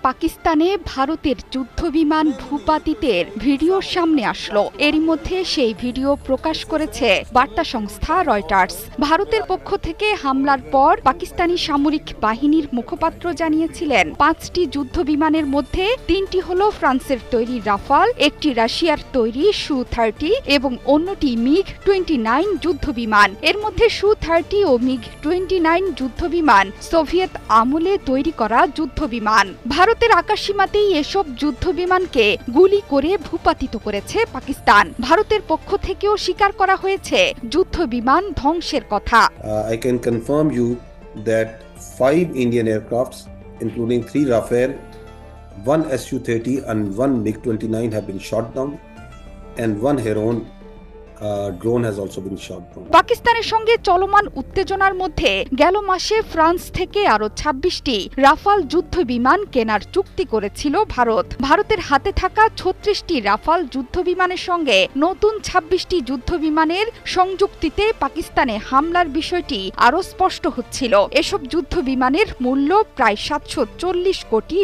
পাকিস্তানে ভারতের যুদ্ধবিমান ভূপাতিতের ভিডিও সামনে আসলো। এরই মধ্যে সেই ভিডিও প্রকাশ করেছে বার্তা সংস্থা রয়টার্স। ভারতের পক্ষ থেকে হামলার পর পাকিস্তানি সামরিক বাহিনীর মুখপাত্র জানিয়েছিলেন 5টি যুদ্ধবিমানের মধ্যে 3টি হলো ফ্রান্সের তৈরি রাফাল, একটি রাশিয়ার তৈরি সু-30 এবং অন্যটি মিগ-29 যুদ্ধবিমান। এর মধ্যে সু-30 ও মিগ-29 যুদ্ধবিমান সোভিয়েত আমলে তৈরি করা যুদ্ধবিমান। ভারতের আকাশসীমাতেই এসব যুদ্ধবিমানকে গুলি করে ভূপাতিত করেছে পাকিস্তান। ভারতের পক্ষ থেকেও স্বীকার করা হয়েছে যুদ্ধবিমান ধ্বংসের কথা। I can confirm you that 5 Indian aircrafts, including 3 Rafale, 1 Su-30 and 1 MiG-29 have been shot down, and 1 Heron drone has also been shot down. পাকিস্তানের সঙ্গে চলমান উত্তেজনার মধ্যে গেল মাসে ফ্রান্স থেকে আরো 26টি রাফাল যুদ্ধবিমান কেনার চুক্তি করেছিল ভারত। ভারতের হাতে থাকা 36টি রাফাল যুদ্ধবিমানের সঙ্গে নতুন 26টি যুদ্ধবিমানের সংযুক্তিতে পাকিস্তানে হামলার বিষয়টি আরো স্পষ্ট হচ্ছিল। এসব যুদ্ধবিমানের মূল্য প্রায় $740 কোটি।